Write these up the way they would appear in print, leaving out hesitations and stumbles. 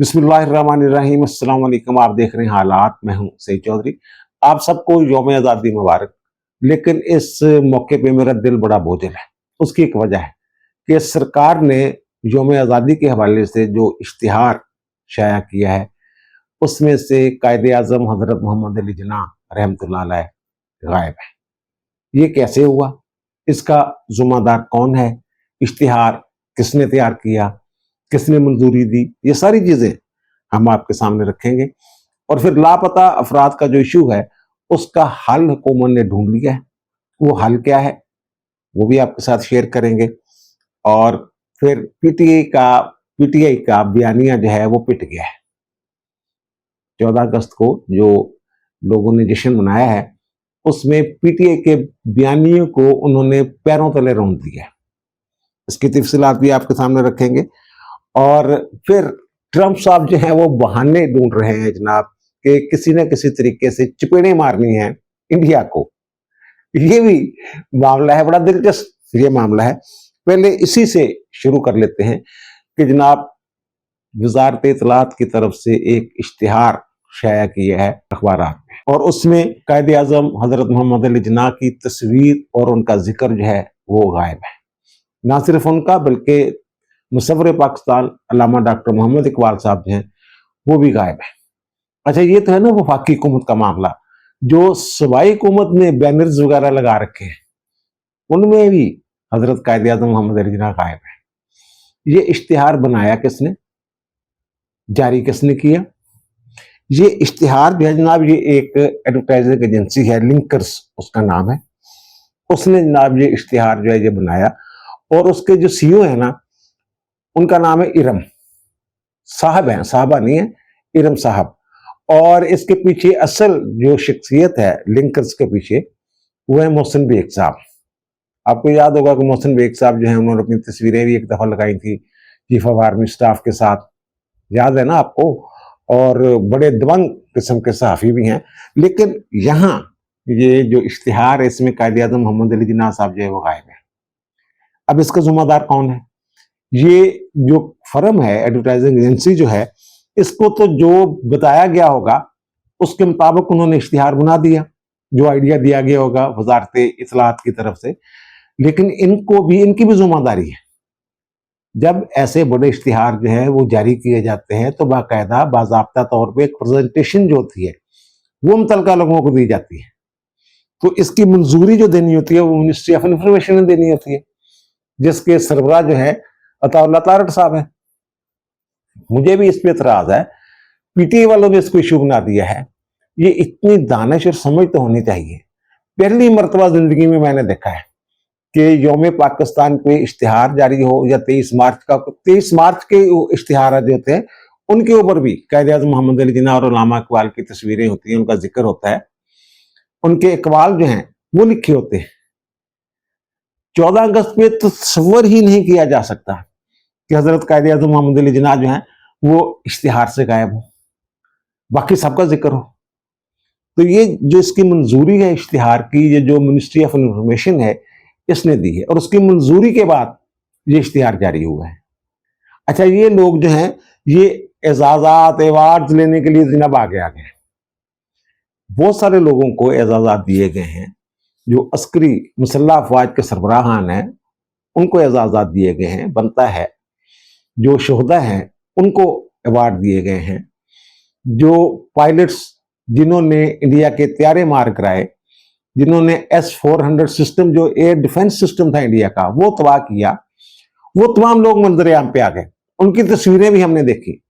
बिस्मिल्लाहिर्रहमानिर्रहीम। अस्सलाम वालेकुम। आप देख रहे हैं हालात। मैं हूं सईद चौधरी। आप सबको यौम आज़ादी मुबारक। लेकिन इस मौके पे मेरा दिल बड़ा बोझल है। उसकी एक वजह है कि सरकार ने यौम आज़ादी के हवाले से जो इश्तिहार शाया किया है उसमें से कायदे आज़म हज़रत मोहम्मद अली जिन्ना रहमतुल्लाह अलैह गायब है। ये कैसे हुआ? इसका ज़िम्मेदार कौन है? इश्तिहार किसने तैयार किया? किसने मंजूरी दी? ये सारी चीजें हम आपके सामने रखेंगे। और फिर लापता अफराद का जो इशू है उसका हल हुकूमत ने ढूंढ लिया है। वो हल क्या है वो भी आपके साथ शेयर करेंगे। और फिर पीटीआई का बयानिया जो है वो पिट गया है। 14 अगस्त को जो लोगों ने जश्न मनाया है उसमें पीटीआई के बयानियों को उन्होंने पैरों तले रौंद दिया है। इसकी तफसीलात भी आपके सामने रखेंगे। और फिर ट्रंप साहब जो है वो बहाने ढूंढ रहे हैं जनाब कि किसी न किसी तरीके से चपेड़े मारनी है इंडिया को। ये भी मामला है, बड़ा दिलचस्प ये मामला है। पहले इसी से शुरू कर लेते हैं कि जनाब वजारत इत्तलात की तरफ से एक इश्तिहार शाया किया है अखबारात में और उसमें कायदे आज़म हजरत मोहम्मद अली जिन्ना की तस्वीर और उनका जिक्र जो है वो गायब है। ना सिर्फ उनका बल्कि मुसव्विर पाकिस्तान अल्लामा डॉक्टर मोहम्मद इकबाल साहब जो हैं वो भी गायब है। अच्छा, ये तो है ना वफाकी हुकूमत का मामला। जो सूबाई हुकूमत ने बैनर्स वगैरह लगा रखे हैं उनमें भी हजरत कायदे आज़म मोहम्मद अली जिन्ना गायब है। ये इश्तिहार बनाया किसने? जारी किसने किया? ये इश्तिहार जो है जनाब ये एक एडवर्टाइजिंग एजेंसी है, लिंकर्स उसका नाम है। उसने जनाब ये इश्तिहार जो है ये बनाया और उसके जो सीईओ है ना उनका नाम है इरम साहब, है साहबा नहीं है, इरम साहब। और इसके पीछे असल जो शख्सियत है लिंकर्स के पीछे वो है मोहसिन बेग साहब। आपको याद होगा कि मोहसिन बेग साहब जो है उन्होंने अपनी तस्वीरें भी एक दफा लगाई थी चीफ ऑफ आर्मी स्टाफ के साथ, याद है ना आपको। और बड़े दबंग किस्म के सहाफ़ी भी हैं। लेकिन यहाँ ये जो इश्तिहार है इसमें कायदे आज़म मोहम्मद अली जिन्ना साहब जो है वो गायब है। अब इसका जिम्मेदार कौन है? ये जो फर्म है एडवर्टाइजिंग एजेंसी जो है इसको तो जो बताया गया होगा उसके मुताबिक उन्होंने इश्तिहार बना दिया, जो आइडिया दिया गया होगा वजारत इत्तलात की तरफ से। लेकिन इनको भी इनकी भी जिम्मेदारी है। जब ऐसे बड़े इश्तिहार जो है वो जारी किए जाते हैं तो बाकायदा बाज़ाब्ता तौर पे एक प्रेजेंटेशन जो होती है वो मुतलका लोगों को दी जाती है। तो इसकी मंजूरी जो देनी होती है वो मिनिस्ट्री ऑफ इंफॉर्मेशन ने देनी होती है, जिसके सरबराह जो है अताउल्लाह तारड़ साहब है। मुझे भी इस पे एतराज है, पीटीआई वालों ने इसको इशू बना दिया है। ये इतनी दानिश और समझ तो होनी चाहिए। पहली मरतबा जिंदगी में मैंने देखा है कि यौम पाकिस्तान पे इश्तिहार जारी हो या 23 मार्च के इश्तिहार जो होते हैं उनके ऊपर भी कायदे आज़म मोहम्मद अली जिन्ना और उलामा इकबाल की तस्वीरें होती हैं, उनका जिक्र होता है, उनके इकबाल जो हैं वो लिखे होते हैं। 14 अगस्त पे तस्वर ही नहीं किया जा सकता कि हजरत कायदे आज़म मोहम्मद अली जिन्ना जो है वो इश्तिहार से गायब हो, बाकी सबका जिक्र हो। तो ये जो इसकी मंजूरी है इश्तिहार की, ये जो मिनिस्ट्री ऑफ इंफॉर्मेशन है इसने दी है और उसकी मंजूरी के बाद ये इश्तिहार जारी हुआ है। अच्छा, ये लोग जो हैं ये एजाजात अवार्ड लेने के लिए जनाब आगे आ गए। बहुत सारे लोगों को एजाजात दिए गए हैं। जो अस्करी मुसल्लह अफवाज के सरबराहान हैं उनको एजाजात दिए गए हैं, बनता है। जो शोहदा हैं उनको अवार्ड दिए गए हैं। जो पायलट्स जिन्होंने इंडिया के त्यारे मार कराए, जिन्होंने S-400 सिस्टम जो एयर डिफेंस सिस्टम था इंडिया का वो तबाह किया, वो तमाम लोग मंजर आम पे आ गए। उनकी तस्वीरें भी हमने देखी,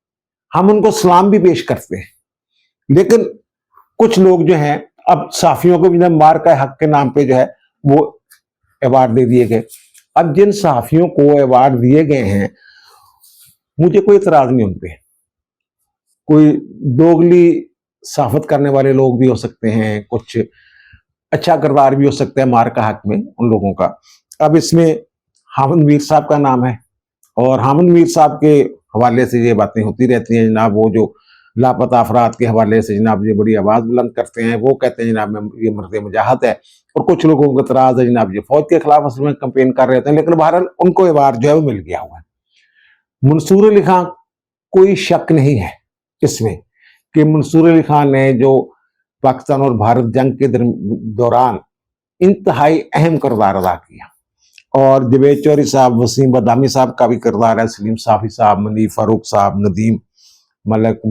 हम उनको सलाम भी पेश करते हैं। लेकिन कुछ लोग जो हैं अब साफियों को भी मार का हक के नाम पे जो है वो अवार्ड दे दिए गए। अब जिन सहाफियों को अवार्ड दिए गए हैं मुझे कोई इतराज नहीं उन पे। कोई दोगली साफत करने वाले लोग भी हो सकते हैं, कुछ अच्छा किरदार भी हो सकता है मार का हक में उन लोगों का। अब इसमें हामिद मीर साहब का नाम है और हामिद मीर साहब के हवाले से ये बातें होती रहती हैं जनाब। वो जो लापता अफराद के हवाले से जनाब ये बड़ी आवाज़ बुलंद करते हैं, वो कहते हैं जनाब ये मर्द मुजाहद है। और कुछ लोगों को इतराज़ है जनाब ये फौज के खिलाफ असल में कंपेन कर रहे थे। लेकिन बहरहाल उनको अवार्ड जो है वो मिल गया हुआ है। मंसूर अली खान कोई शक नहीं है इसमें कि मंसूर अली खान ने जो पाकिस्तान और भारत जंग के दौरान इंतहाई अहम किरदार अदा किया, और जवेद चौधरी साहब, वसीम बदामी साहब का भी किरदार है, सलीम साफी साहब, मनीफ फारूक साहब, नदीम मलक,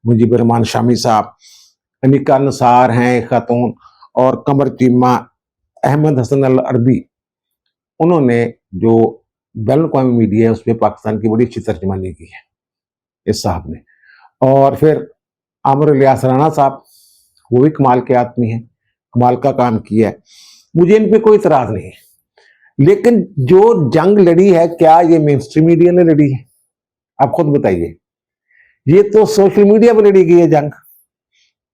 मुजीब रहमान शामी साहब, अनिका नसार हैं खातून, और कमर चीमा, अहमद हसन अल अरबी, उन्होंने जो बैन अवी मीडिया है उस पर पाकिस्तान की बड़ी अच्छी तर्जमानी की है इस साहब ने। और फिर आमिर इलियास राणा साहब, वो भी कमाल के आदमी हैं, कमाल का काम किया है, मुझे इन पे कोई इतराज नहीं है। लेकिन जो जंग लड़ी है, क्या ये मेन स्ट्रीम मीडिया ने लड़ी है? आप खुद बताइए। ये तो सोशल मीडिया पर लड़ी गई है जंग,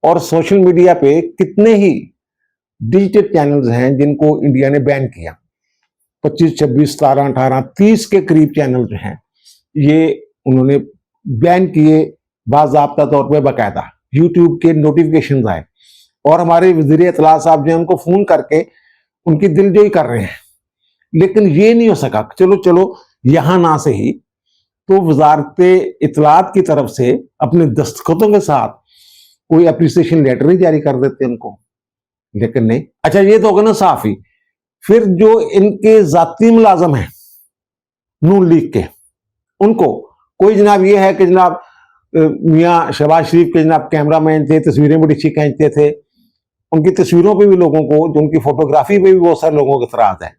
और सोशल मीडिया पे कितने ही डिजिटल चैनल्स हैं जिनको इंडिया ने बैन किया। 25, 26, 17, 18, 30 के करीब चैनल जो हैं ये उन्होंने बैन किए बाज़ाब्ता तौर पे, बाकायदा यूट्यूब के नोटिफिकेशन आए, और हमारे वज़ीर इत्तला साहब जो है उनको फोन करके उनकी दिलजोई कर रहे हैं। लेकिन ये नहीं हो सका। चलो यहां ना से ही तो वजारत इत्तलात की तरफ से अपने दस्तखतों के साथ कोई अप्रिसिएशन लेटर ही जारी कर देते उनको, लेकिन नहीं। अच्छा, ये तो होगा ना साफी। फिर जो इनके जाती मुलाजम हैं नून लीग के, उनको कोई जनाब ये है कि जनाब मियाँ शहबाज शरीफ के जनाब कैमरामैन थे, तस्वीरें बड़ी अच्छी खींचते थे, उनकी तस्वीरों पे भी लोगों को, जो उनकी फोटोग्राफी पे भी बहुत सारे लोगों को इतराज है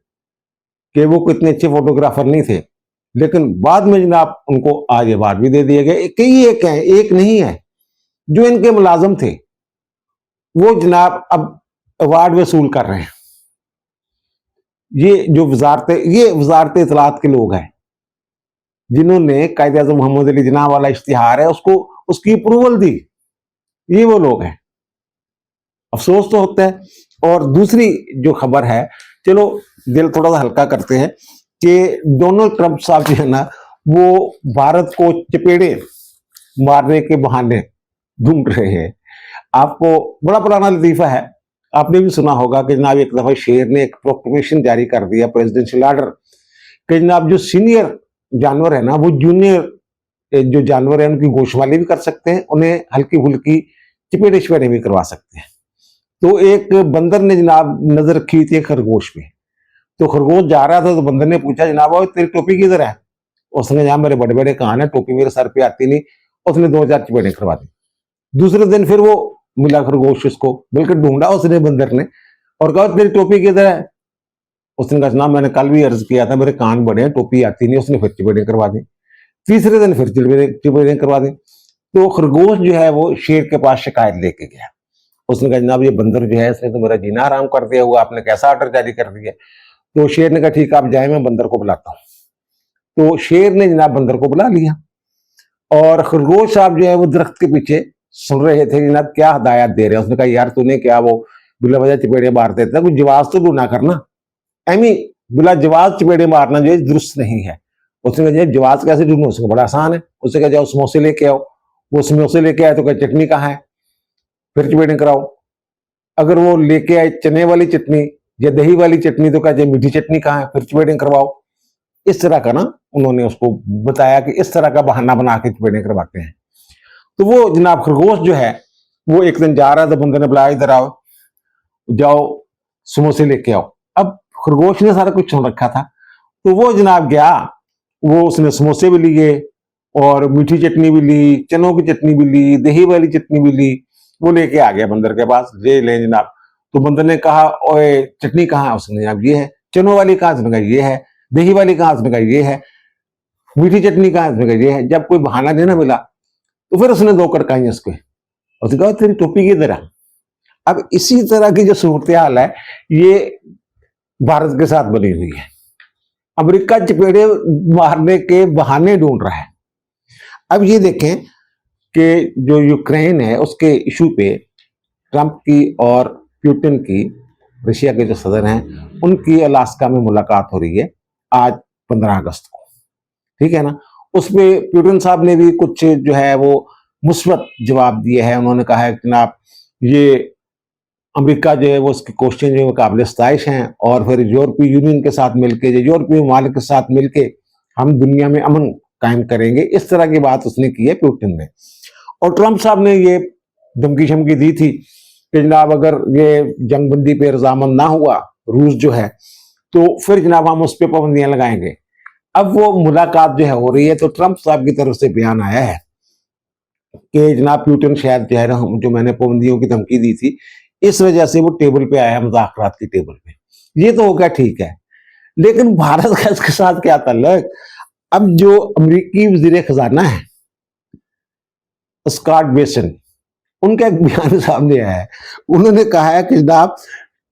कि वो कितने अच्छे फोटोग्राफर नहीं थे। लेकिन बाद में जनाब उनको आज अवार्ड भी दे दिए गए। कई एक हैं, एक नहीं है। जो इनके मुलाजम थे वो जनाब अब अवार्ड वसूल कर रहे हैं। ये जो वजारत इत्तलात के लोग हैं जिन्होंने कायदे-ए-आज़म मोहम्मद अली जिन्ना वाला इश्तिहार है उसको, उसकी अप्रूवल दी, ये वो लोग हैं। अफसोस तो होता है। और दूसरी जो खबर है, चलो दिल थोड़ा सा हल्का करते हैं, कि डोनाल्ड ट्रंप साहब जो है ना, वो भारत को चपेड़े मारने के बहाने ढूंढ रहे हैं। आपको बड़ा पुराना लतीफा है, आपने भी सुना होगा कि जनाब एक दफा शेर ने एक प्रोक्लेमेशन जारी कर दिया, प्रेसिडेंशियल ऑर्डर, कि जनाब जो सीनियर जानवर है ना, वो जूनियर जो जानवर है उनकी गोशवाली भी कर सकते हैं, उन्हें हल्की फुल्की चपेड़े शपेड़े भी करवा सकते हैं। तो एक बंदर ने जनाब नजर रखी थी खरगोश पे, तो खरगोश जा रहा था, तो बंदर ने पूछा, जनाब तेरी टोपी किधर है? उसने कहा, मेरे बड़े बड़े कान है, टोपी मेरे सर पे आती नहीं। उसने 2-4 चपेड़े करवा दी। दूसरे दिन फिर वो मिला खरगोश उसको, बल्कि ढूंढा उसने बंदर ने, और कहा, तेरी टोपी किधर है? उसने कहा, जनाब मैंने कल भी अर्ज किया था, मेरे कान बड़े हैं, टोपी आती नहीं। उसने फिर चपेड़े करवा दी। तीसरे दिन फिर चपेड़े करवा दी। तो खरगोश जो है वो शेर के पास शिकायत लेके गया। उसने कहा, जनाब ये बंदर जो है इसने तो मेरा जीना आराम कर दिया हुआ, आपने कैसा ऑर्डर जारी कर दिया? तो शेर ने कहा, ठीक है आप जाए, मैं बंदर को बुलाता हूं। तो शेर ने जनाब बंदर को बुला लिया, और खरगोश साहब जो है वो दरख्त के पीछे सुन रहे थे जनाब क्या हदायत दे रहे हैं। उसने कहा, यार तूने क्या वो बिला वजह चपेड़े मार देता, कुछ जवाब तो तू ना करना, एमी बिला जवाब चपेड़े मारना जो है दुरुस्त नहीं है। उसने कहा, जवाब कैसे ढूंढूं? उसको बड़ा आसान है। उसने कहा, जाओ समोसे लेके आओ। वो समोसे लेके आए तो कहा, चटनी कहाँ है? फिर चपेड़े कराओ। अगर वो लेके आए चने वाली चटनी या दही वाली चटनी, तो कहा, मीठी चटनी कहाँ है? फिर चपेड़े करवाओ। इस तरह का ना उन्होंने उसको बताया कि इस तरह का बहाना बना के चपेड़े करवाते हैं। तो वो जनाब खरगोश जो है वो एक दिन जा रहा था, बंदर ने बुलाया, इधर आओ, जाओ समोसे लेके आओ। अब खरगोश ने सारा कुछ सुन रखा था, तो वो जनाब गया, वो उसने समोसे भी लिए और मीठी चटनी भी ली, चनों की चटनी भी ली, दही वाली चटनी भी ली। वो लेके आ गया बंदर के पास, ले ले जनाब। तो बंदर ने कहा, ओए चटनी कहाँ है? उसने जनाब ये है। चनों वाली कहाँ? उसने कहा ये है। दही वाली कहाँ? उसने कहा ये है। मीठी चटनी कहाँ? उसने कहा ये है। जब कोई बहाना नहीं ना मिला तो फिर उसने 2 कड़काई उसको, उसने कहा, तेरी टोपी किधर है? अब इसी तरह की जो सूरत हाल है ये भारत के साथ बनी हुई है। अमेरिका चपेड़े मारने के बहाने ढूंढ रहा है। अब ये देखें कि जो यूक्रेन है उसके इशू पे ट्रंप की और पुतिन की, रशिया के जो सदर हैं, उनकी अलास्का में मुलाकात हो रही है आज 15 अगस्त को, ठीक है ना। उसमें पुतिन साहब ने भी कुछ जो है वो मुस्बत जवाब दिए हैं। उन्होंने कहा है कि जनाब ये अमेरिका जो है वो उसके क्वेश्चन जो है काबिल सताइश हैं, और फिर यूरोपीय यूनियन के साथ मिलकर, यूरोपीय ममालिक के साथ मिलकर हम दुनिया में अमन कायम करेंगे। इस तरह की बात उसने की है पुतिन ने। और ट्रंप साहब ने ये धमकी शमकी दी थी कि जनाब अगर ये जंगबंदी पे रजामंद ना हुआ रूस जो है, तो फिर जनाब हम उस पर पाबंदियां लगाएंगे। अब वो मुलाकात जो है हो रही है, तो ट्रंप साहब की तरफ से बयान आया है कि जनाब पुतिन शायद जो है ना, जो मैंने पाबंदियों की धमकी दी थी, इस वजह से वो टेबल पे आया है, मुज़ाकरात की टेबल पे। ये तो हो गया, ठीक है, लेकिन भारत का इसके साथ क्या ताल्लुक? अब जो अमेरिकी वजीर खजाना है स्कॉट बेसन, उनका एक बयान सामने आया है। उन्होंने कहा है कि जनाब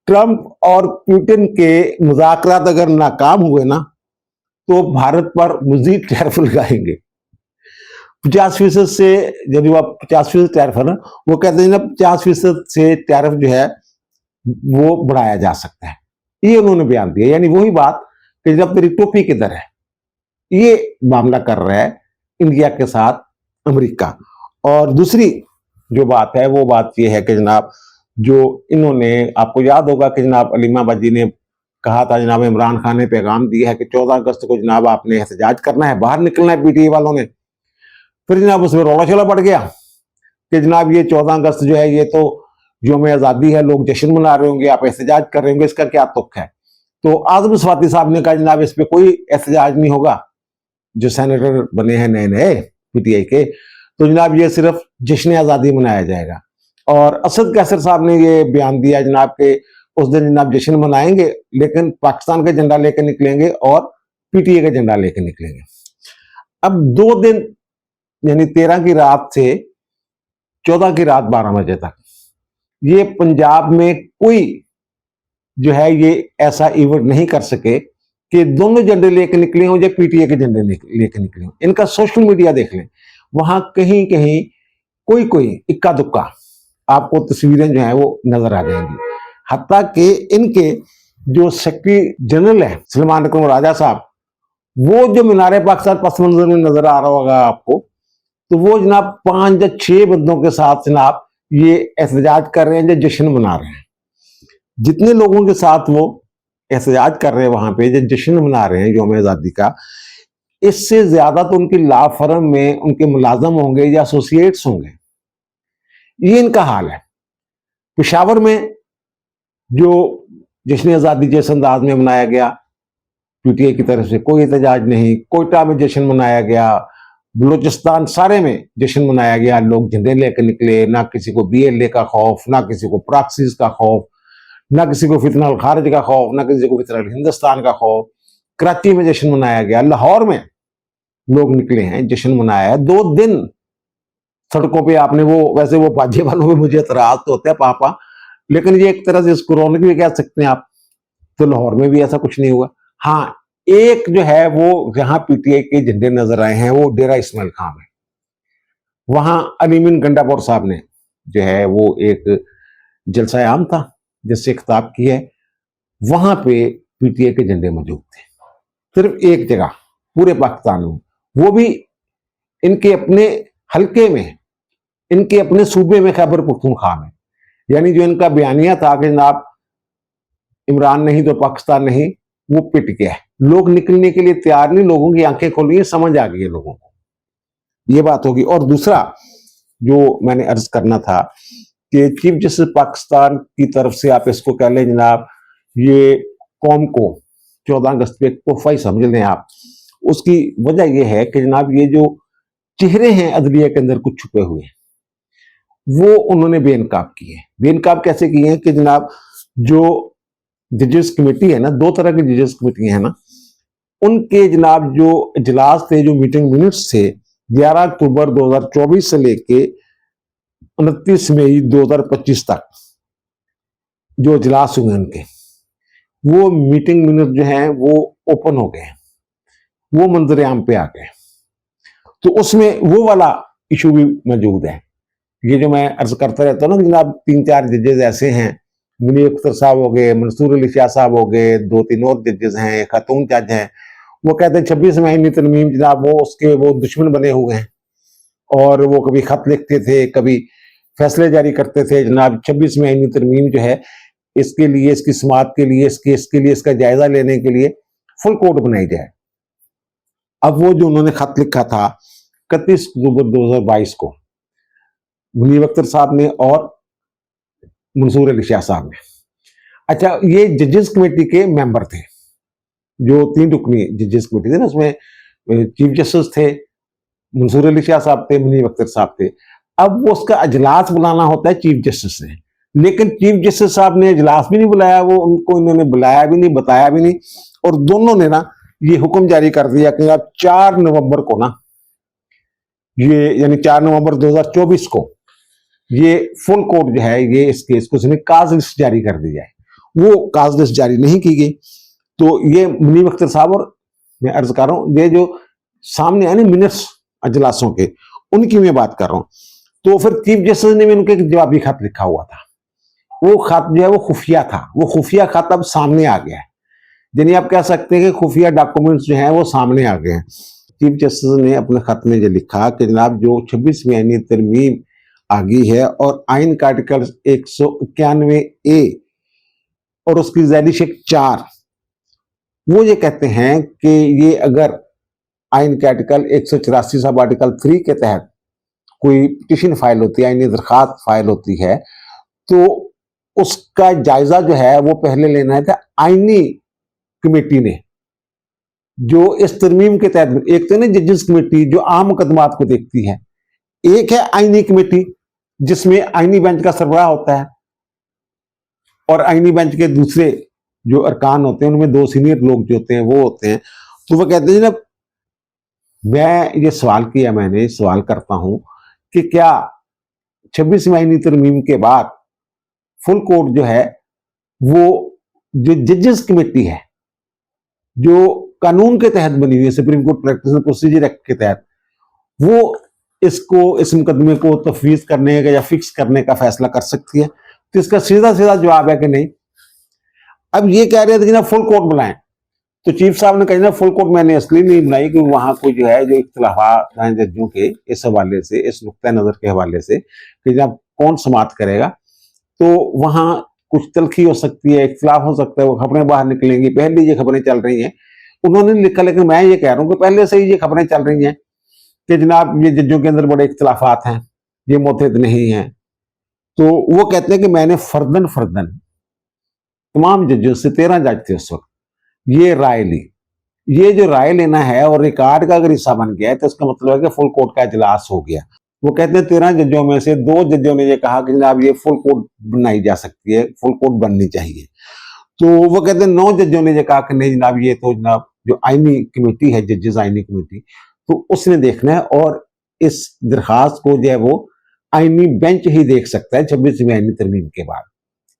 ट्रंप और पुतिन के मुज़ाकरात अगर नाकाम हुए ना, तो भारत पर मजीद टैरिफ लगाएंगे 50% से। यदि वो 50% टैरिफ है ना, वो कहते हैं ना 50% से टैरिफ जो है वो बढ़ाया जा सकता है। ये उन्होंने बयान दिया, यानी वही बात कि जब तेरी टोपी किधर है, ये मामला कर रहा है इंडिया के साथ अमेरिका। और दूसरी जो बात है वो बात ये है कि जनाब जो इन्होंने, आपको याद होगा कि जनाब अलीमाबाद जी ने कहा था, जनाब इमरान खान ने पैगाम दिया है कि 14 अगस्त को जनाब आपने एहतजाज करना है, बाहर निकलना है पीटीए वालों ने। फिर जनाब उसमें रौला शोला पड़ गया कि जनाब ये 14 अगस्त जो है ये तो यौम आज़ादी है, लोग जश्न मना रहे होंगे, आप एहतजाज कर रहे होंगे, इसका क्या तुक है? तो आजम स्वाति साहब ने कहा जनाब इस पर कोई एहतजाज नहीं होगा, जो सेनेटर बने हैं नए नए पीटीआई के, तो जनाब ये सिर्फ जश्न आज़ादी मनाया जाएगा। और असद कैसर साहब ने ये बयान दिया जनाब के उस दिन जनाब जश्न मनाएंगे, लेकिन पाकिस्तान का झंडा लेकर निकलेंगे और पीटीए का झंडा लेकर निकलेंगे। अब 2 दिन यानी 13 की रात से 14 की रात 12 बजे तक ये पंजाब में कोई जो है ये ऐसा इवेंट नहीं कर सके कि दोनों झंडे लेकर निकले हों या पीटीए के झंडे लेकर निकले हों। इनका सोशल मीडिया देख लें, वहां कहीं कहीं कोई कोई इक्का दुक्का आपको तस्वीरें जो है वो नजर आ जाएंगी। हत्ता कि इनके जो सेक्रेटरी जनरल है सलमान अकरम राजा साहब, वो जो मीनार पाकिस्तान पस मंजर में नजर आ रहा होगा आपको, तो वो जनाब 5 या 6 बंदों के साथ जनाब ये एहतजाज कर रहे हैं, जो जश्न मना रहे हैं। जितने लोगों के साथ वो एहतजाज कर रहे हैं वहां पे, जो जश्न मना रहे हैं यौम आज़ादी का, इससे ज्यादा तो उनकी लॉ फर्म में उनके मुलाजम होंगे या एसोसिएट्स होंगे। ये इनका हाल है। पेशावर में जो जश्न आज़ादी जिस अंदाज में मनाया गया पीटीए की तरफ से, कोई एहतजाज नहीं। कोयटा में जश्न मनाया गया, बलूचिस्तान सारे में जश्न मनाया गया, लोग झंडे लेकर निकले, ना किसी को बीएलए का खौफ, ना किसी को प्रॉक्सीज का खौफ, ना किसी को फितना अल खारिज का खौफ, ना किसी को फितना अल हिंदुस्तान का खौफ। कराची में जश्न मनाया गया, लाहौर में लोग निकले हैं, जश्न मनाया है। 2 दिन सड़कों पे आपने वो, वैसे वो बाजे वालों में मुझे एतराज तो होता है पापा, लेकिन ये एक तरह से इसको रौनक भी कह सकते हैं आप। तो लाहौर में भी ऐसा कुछ नहीं हुआ। हाँ, एक जो है वो जहां पीटीआई के झंडे नजर आए हैं वो डेरा इस्माइल खां है। वहां अलीमीन गंडापुर साहब ने जो है वो एक जलसा आम था जिससे खिताब किया है, वहां पे पीटीआई के झंडे मौजूद थे। सिर्फ एक जगह पूरे पाकिस्तान में, वो भी इनके अपने हल्के में, इनके अपने सूबे में, खैबर पख्तूनख्वा में। यानी जो इनका बयानिया था कि जनाब इमरान नहीं तो पाकिस्तान नहीं, वो पिट गया है। लोग निकलने के लिए तैयार नहीं, लोगों की आंखें खुल गई, समझ आ गई है लोगों को, ये बात होगी। और दूसरा जो मैंने अर्ज करना था कि चीफ जस्टिस पाकिस्तान की तरफ से आप इसको कह लें जनाब, ये कौम को 14 अगस्त पे एक तोहफा ही समझ लें आप। उसकी वजह यह है कि जनाब ये जो चेहरे हैं अदलिया के अंदर कुछ छुपे हुए, वो उन्होंने बेनकाब किए। बेनकाब कैसे किए हैं कि जनाब जो जजेस कमेटी है ना, 2 तरह की जजेस कमेटी है ना, उनके जनाब जो इजलास थे, जो मीटिंग मिनट्स थे 11 अक्टूबर 2024 से लेके 29 मई 2025 तक जो इजलास हुए उनके, वो मीटिंग मिनट जो हैं वो ओपन हो गए, वो मंजर आम पे आ गए। तो उसमें वो वाला इशू भी मौजूद है। ये जो मैं अर्ज करता रहता हूँ ना जनाब, 3-4 जजेस ऐसे हैं, मुनीर अख्तर साहब हो गए, मंसूर अली शाह साहब हो गए, 2-3 और जजेस हैं, एक खातून जज हैं, वो कहते हैं 26 महीने तरमीम जनाब वो उसके वो दुश्मन बने हुए हैं, और वो कभी खत लिखते थे, कभी फैसले जारी करते थे जनाब 26 महीने तरमीम जो है इसके लिए, इसकी समात के लिए, इसके लिए, इसका जायजा लेने के लिए फुल कोर्ट बनाई जाए। अब वो जो उन्होंने खत लिखा था 31 अक्टूबर 2022 को मुनीब अख्तर साहब ने और मंसूर अली शाह साहब ने, अच्छा ये जजेस कमेटी के मेंबर थे, जो 3 रुकनी जजेस कमेटी थी ना, उसमें चीफ जस्टिस थे, मंसूर अली शाह साहब थे, मुनीब अख्तर साहब थे। अब वो उसका अजलास बुलाना होता है चीफ जस्टिस ने, लेकिन चीफ जस्टिस साहब ने अजलास भी नहीं बुलाया, वो उनको इन्होंने बुलाया भी नहीं, बताया भी नहीं, और दोनों ने ना ये हुक्म जारी कर दिया कि आप 4 नवंबर को ना, ये यानी 4 नवंबर 2024 को ये फुल कोर्ट जो है ये इस केस को काज लिस्ट जारी कर दी जाए। वो काज लिस्ट जारी नहीं की गई, तो ये मुनीब अख्तर साहब, और मैं अर्ज कर रहा हूं ये जो सामने आए ना मिनट्स अजलासों के, उनकी मैं बात कर रहा हूं। तो फिर चीफ जस्टिस ने भी उनके जवाबी खत लिखा हुआ था, वो खत जो है वो खुफिया था, वो खुफिया खत अब सामने आ गया है, यानी आप कह सकते हैं कि खुफिया डॉक्यूमेंट्स जो हैं वो सामने आ गए हैं। चीफ जस्टिस ने अपने खत में जो लिखा कि जनाब जो 26वीं आईनी तरमीम आ गई है और आइन का आर्टिकल 191A और उसकी ज़ैलिश 4, वो ये कहते हैं कि ये अगर आइन के आर्टिकल 184 सब आर्टिकल 3 के तहत कोई पिटीशन फाइल होती है, आइनी दरखास्त फाइल होती है, तो उसका जायजा जो है वो पहले लेना है था आइनी कमेटी ने, जो इस तरमीम के तहत, एक तो ना जजेस कमेटी जो आम मुकदमात को देखती है, एक है आइनी कमेटी जिसमें आइनी बेंच का सरबराह होता है, और आइनी बेंच के दूसरे जो अरकान होते हैं उनमें 2 सीनियर लोग जो होते हैं वो होते हैं। तो वो कहते हैं ना, मैं ये सवाल किया, मैंने सवाल करता हूं कि क्या 26वीं आईनी तरमीम के बाद फुल कोर्ट जो है वो जो जजेस कमेटी है जो कानून के तहत बनी हुई है, supreme court practice and procedure act के तहत, वो इसको इस मुकदमे को तफवीज करने का या फिक्स करने का फैसला कर सकती है? तो इसका सीधा सीधा जवाब है कि नहीं। अब ये कह रहे थे कि ना फुल कोर्ट बुलाएं, तो चीफ साहब ने कहा ना फुल कोर्ट मैंने इसलिए नहीं बनाई कि वहां को जो है जो इख्तलाफात हैं जजों के, इस हवाले से, इस नुक्ता नजर के हवाले से कि जब कौन समात करेगा तो वहां कुछ तलखी हो सकती है, इख्तलाफ हो सकता है, वो खबरें बाहर निकलेंगी, पहले ये खबरें चल रही हैं, उन्होंने लिखा। लेकिन मैं ये कह रहा हूं कि पहले से ही ये खबरें चल रही हैं कि जनाब ये जजों के अंदर बड़े इख्तलाफात हैं, ये मुतहद नहीं है। तो वो कहते हैं कि मैंने फर्दन फर्दन तमाम जजों से, 13 जज थे उस वक्त, ये राय ली। ये जो राय लेना है और रिकॉर्ड का अगर हिस्सा बन गया है तो इसका मतलब है कि फुल कोर्ट का इजलास हो गया। वो कहते हैं 13 जजों में से 2 जजों ने ये कहा कि जनाब ये फुल कोर्ट बनाई जा सकती है, फुल कोर्ट बननी चाहिए। तो वो कहते हैं 9 जजों ने ये कहा कि नहीं जनाब ये तो जनाब जो आईनी कमेटी है, जजेस आईनी कमेटी, तो उसने देखना है और इस दरखास्त को जो है वो आईनी बेंच ही देख सकता है 26वीं आईनी तरमीम के बाद।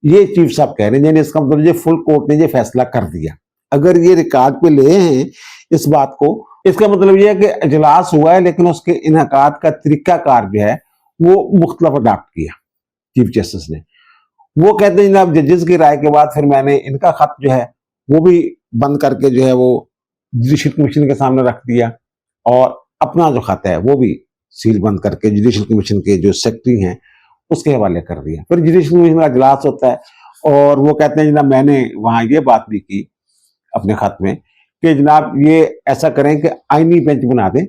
ये चीफ साहब कह रहे हैं, यानी इसका मतलब ये फुल कोर्ट ने ये फैसला कर दिया। अगर ये रिकॉर्ड पे ले हैं इस बात को, इसका मतलब ये है कि इजलास हुआ है लेकिन उसके इनकाद का तरीकाकार जो है वो मुख्तलिफ अडॉप्ट किया चीफ जस्टिस ने। वो कहते हैं जनाब जजेस की राय के बाद फिर मैंने इनका खत जो है वो भी बंद करके जो है वो जुडिशल कमीशन के सामने रख दिया, और अपना जो खत है वो भी सील बंद करके जुडिशल कमीशन के जो सेक्रेटरी हैं उसके हवाले कर दिया। फिर जुडिशल कमीशन का इजलास होता है और वो कहते हैं जनाब मैंने वहां ये बात भी की अपने खत में कि जनाब ये ऐसा करें कि आईनी बेंच बना दें,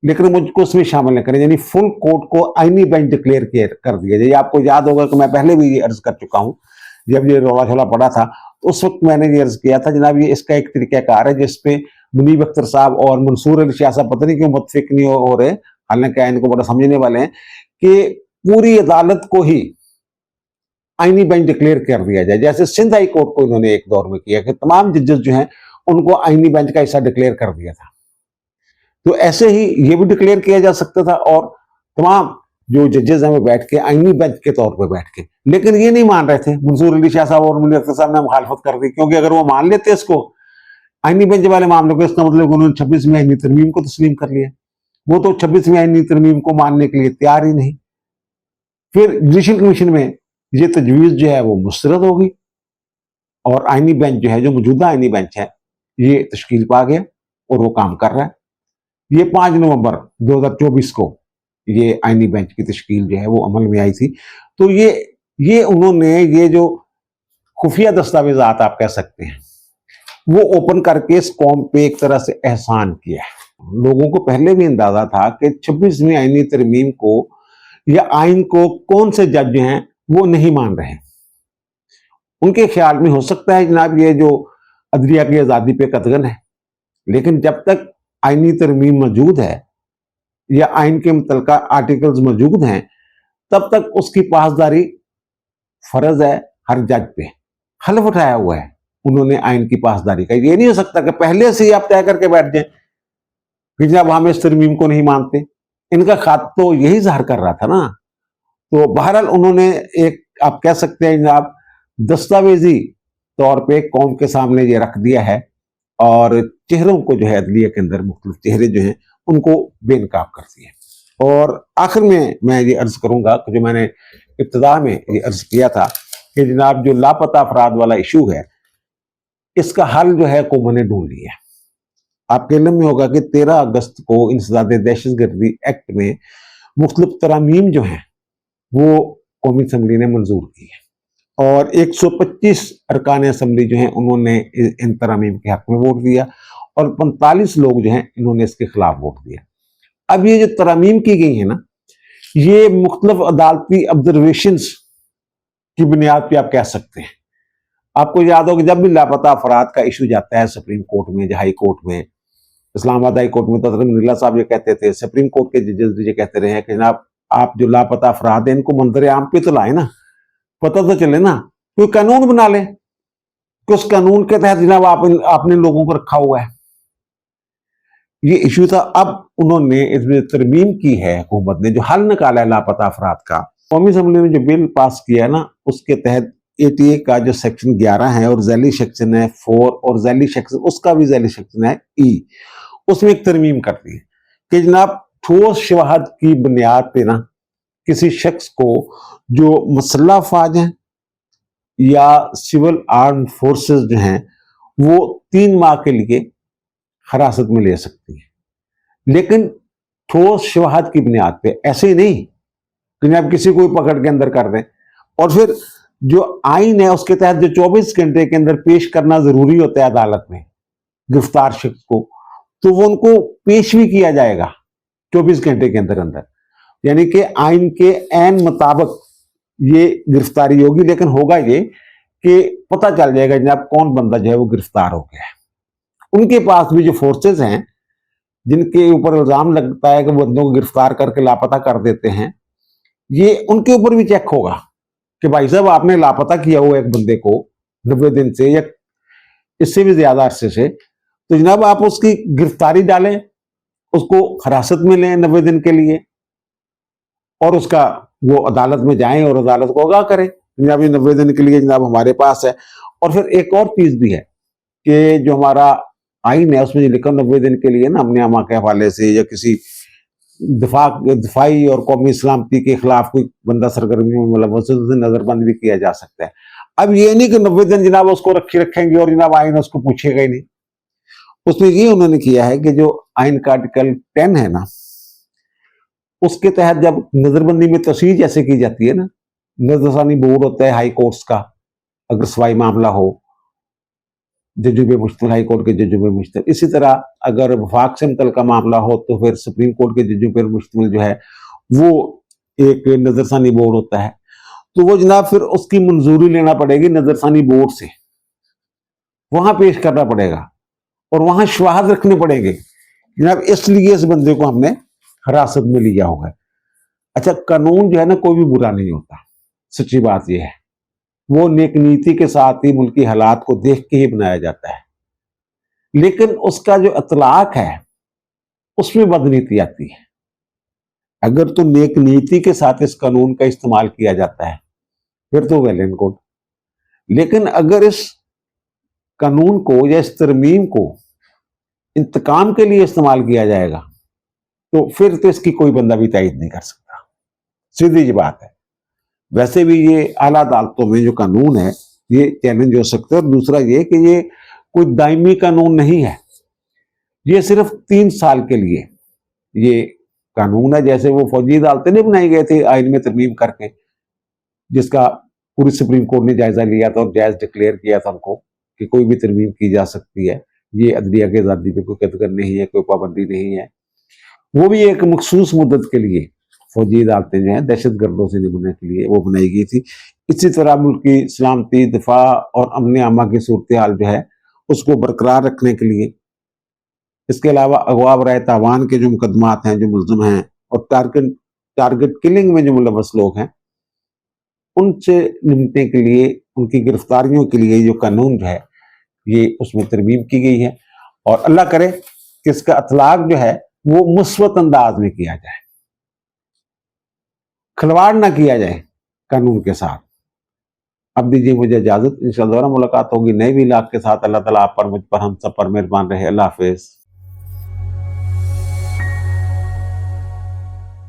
लेकिन मुझको उसमें शामिल न करें, यानी फुल कोर्ट को आईनी बेंच डिक्लेयर कर दिया जाए। आपको याद होगा कि मैं पहले भी ये अर्ज कर चुका हूं, जब ये रोला छोला पड़ा था तो उस वक्त मैंने ये अर्ज किया था जनाब ये इसका एक तरीकाकार है जिसपे मुनीब अख्तर साहब और मंसूर अली शाह साहब पता नहीं क्यों मुतफिक नहीं हो रहे, हालांकि इनको बड़ा समझने वाले हैं, कि पूरी अदालत को ही आईनी बेंच डिक्लेयर कर दिया जाए, जैसे सिंध हाई कोर्ट को इन्होंने एक दौर में किया कि तमाम जजेस जो हैं उनको आईनी बेंच का हिस्सा डिक्लेयर कर दिया था। तो ऐसे ही ये भी डिक्लेयर किया जा सकता था और तमाम जो जजेस हैं वो बैठ के आईनी बेंच के तौर पर बैठ के, लेकिन ये नहीं मान रहे थे मंसूर अली शाह साहब और मुनीब अख्तर साहब ने मुखालफत कर दी, क्योंकि अगर वो मान लेते इसको आईनी बेंच वाले मामलों को, इसका मतलब उन्होंने 26वीं आईनी तरमीम को तस्लीम कर लिया। वो तो 26वीं आईनी तरमीम को मानने के लिए तैयार ही नहीं। फिर जुडिशल कमीशन में ये तजवीज जो है वो मुस्तरद होगी और आईनी बेंच जो है, जो मौजूदा आईनी बेंच है, ये तश्कील पा गया और वो काम कर रहा है। ये 5 नवंबर 2024 को ये आईनी बेंच की तश्कील जो है वो अमल में आई थी। तो ये उन्होंने ये जो खुफिया दस्तावेजात आप कह सकते हैं वो ओपन करके इस कौम पे एक तरह से एहसान किया है। लोगों को पहले भी अंदाजा था कि 26वीं आईनी तरमीम को या आइन को कौन से जज हैं वो नहीं मान रहे। उनके ख्याल में हो सकता है जनाब ये जो अदलिया की आज़ादी पे कतगन है, लेकिन जब तक आईनी तरमीम मौजूद है या आइन के मुतलका आर्टिकल्स मौजूद हैं, तब तक उसकी पासदारी फर्ज है हर जज पे। हल्फ उठाया हुआ है उन्होंने आइन की पासदारी का। ये नहीं हो सकता कि पहले से ही आप तय करके बैठ जाए कि जब हम इस तरमीम को नहीं मानते। इनका खात तो यही जाहिर कर रहा था ना। तो बहरहाल उन्होंने एक आप कह सकते हैं जनाब दस्तावेजी तौर पे कौम के सामने ये रख दिया है और चेहरों को जो है अदलिया के अंदर मुख्तलिफ चेहरे जो हैं उनको बेनकाब कर दिए। और आखिर में मैं ये अर्ज करूंगा कि जो मैंने इब्तदा में ये अर्ज किया था कि जनाब जो लापता अफराद वाला इशू है, इसका हल जो है कौम ने ढूंढ लिया। आपके इल्म में होगा कि 13 अगस्त को इंसदाद दहशतगर्दी एक्ट में मुख्तलिफ तरामीम जो हैं वो कौमी असम्बली ने मंजूर की है और 125 अरकान असम्बली जो हैं उन्होंने इन तरामीम के हक में वोट दिया और 45 लोग जो हैं इन्होंने इसके खिलाफ वोट दिया। अब ये जो तरामीम की गई है ना, ये मुख्तलिफ अदालती ऑब्जर्वेशंस की बुनियाद पे आप कह सकते हैं। आपको याद हो कि जब भी लापता अफराद का इशू जाता है सुप्रीम कोर्ट में या हाई कोर्ट में, इस्लामाबाद हाई कोर्ट में तो मिर्ला साहब ये कहते थे, सुप्रीम कोर्ट के जजेस ये कहते रहे हैं कि जनाब आप जो लापता अफराद हैं इनको मंजर आम पे तो लाए ना, पता तो चले ना, कोई कानून बना ले कि उस कानून के तहत जनाब आपने लोगों को रखा हुआ है। ये इशू था। अब उन्होंने इसमें तरमीम की है हुकूमत ने, जो हल निकाला है लापता अफराद का। कौमी असम्बली में जो बिल पास किया है ना, उसके तहत ATA का जो सेक्शन 11 है और जैली सेक्शन है 4 और जैली सेक्शन उसका भी जैली सेक्शन है E, उसमें एक तरमीम कर दी है कि जनाब ठोस शवाहद की बुनियाद पे ना किसी शख्स को जो मसल्ह अफवाज हैं या सिविल आर्म फोर्सेस जो हैं वो 3 माह के लिए हिरासत में ले सकती है, लेकिन ठोस शवाहद की बुनियाद पे। ऐसे ही नहीं कि आप किसी को पकड़ के अंदर कर दें। और फिर जो आइन है उसके तहत जो 24 घंटे के अंदर पेश करना जरूरी होता है अदालत में गिरफ्तार शख्स को, तो वो उनको पेश भी किया जाएगा 24 घंटे के अंदर अंदर। यानी कि आइन के ऐन मुताबिक ये गिरफ्तारी होगी, लेकिन होगा ये कि पता चल जाएगा जनाब कौन बंदा जो है वो गिरफ्तार हो गया है। उनके पास भी जो फोर्सेस हैं जिनके ऊपर इल्जाम लगता है कि बंदों को गिरफ्तार करके लापता कर देते हैं, ये उनके ऊपर भी चेक होगा कि भाई साहब आपने लापता किया हुआ एक बंदे को 90 दिन से या इससे भी ज्यादा अरसे से, तो जनाब आप उसकी गिरफ्तारी डालें, उसको हिरासत में लें 90 दिन के लिए और उसका वो अदालत में जाएं और अदालत को आगाह करें जनाब ये 90 दिन के लिए जनाब हमारे पास है। और फिर एक और चीज भी है कि जो हमारा आइन है उसमें लिखा 90 दिन के लिए ना हमने अमा के हवाले से या किसी दिफाई और कौमी सलामती के खिलाफ कोई बंदा सरगर्मी में मुलव्वस है तो नजरबंद भी किया जा सकता है। अब ये नहीं कि 90 दिन जनाब उसको रखेंगे और जनाब आइन उसको पूछेगा ही नहीं। उसमें ये उन्होंने किया है कि जो आइन का आर्टिकल 10 है ना, उसके तहत जब नजरबंदी में तस्वीर जैसे की जाती है ना, नजरसानी बोर्ड होता है हाई कोर्ट्स का, अगर सवाई मामला हो जजुबे मुश्तमिल, हाई कोर्ट के जजुबे मुश्तमिल। इसी तरह अगर वफाक से मुतल्लिका मामला हो तो फिर सुप्रीम कोर्ट के जजुबे मुश्तमिल जो है वो एक नजरसानी बोर्ड होता है। तो वो जनाब फिर उसकी मंजूरी लेना पड़ेगी नजरसानी बोर्ड से, वहां पेश करना पड़ेगा और वहां शवाहद रखने पड़ेंगे जनाब इसलिए इस बंदे को हमने हिरासत में लिया होगा। अच्छा, कानून जो है ना कोई भी बुरा नहीं होता, सच्ची बात यह है। वो नेक नीति के साथ ही मुल्की हालात को देख के ही बनाया जाता है, लेकिन उसका जो इतलाक है उसमें बदनीति आती है। अगर तो नेक नीति के साथ इस कानून का इस्तेमाल किया जाता है फिर तो वेल एंड गुड, लेकिन अगर इस कानून को या इस तरमीम को इंतकाम के लिए इस्तेमाल किया जाएगा तो फिर तो इसकी कोई बंदा भी तायद नहीं कर सकता, सीधी जी बात है। वैसे भी ये आला अदालतों में जो कानून है ये चैलेंज हो सकता है। और दूसरा ये कि ये कोई दायमी कानून नहीं है, ये सिर्फ 3 साल के लिए ये कानून है। जैसे वो फौजी अदालतें नहीं बनाई गए थे आइन में तरमीम करके, जिसका पूरी सुप्रीम कोर्ट ने जायजा लिया था और जायज डिक्लेयर किया था उनको कि कोई भी तरमीम की जा सकती है, ये अदलिया की आज़ादी पे कोई कदर नहीं है, कोई पाबंदी नहीं है। वो भी एक मखसूस मुद्दत के लिए फौजी अदालतें जो हैं दहशत गर्दों से निपटने के लिए वो बनाई गई थी। इसी तरह मुल्क की सलामती, दिफा और अमन आमा की सूरत हाल जो है उसको बरकरार रखने के लिए, इसके अलावा अगवा बराए तावान के जो मुकदमात हैं, जो मुल्ज़िम हैं और टारगेट टारगेट किलिंग में जो मुलव्वस लोग हैं, उनसे निपटने के लिए, उनकी गिरफ्तारियों के लिए जो कानून जो है, ये उसमें तरमीम की गई है। और अल्लाह करे कि इसका इतलाक जो है वो मुस्बत अंदाज में किया जाए, खिलवाड़ ना किया जाए कानून के साथ। अब दीजिए मुझे इजाजत, इंशाअल्लाह दोबारा मुलाकात होगी नए भी इलाक के साथ। अल्लाह ताला आप पर, मुझ पर, हम सब पर मेहरबान रहे। अल्लाह हाफिज।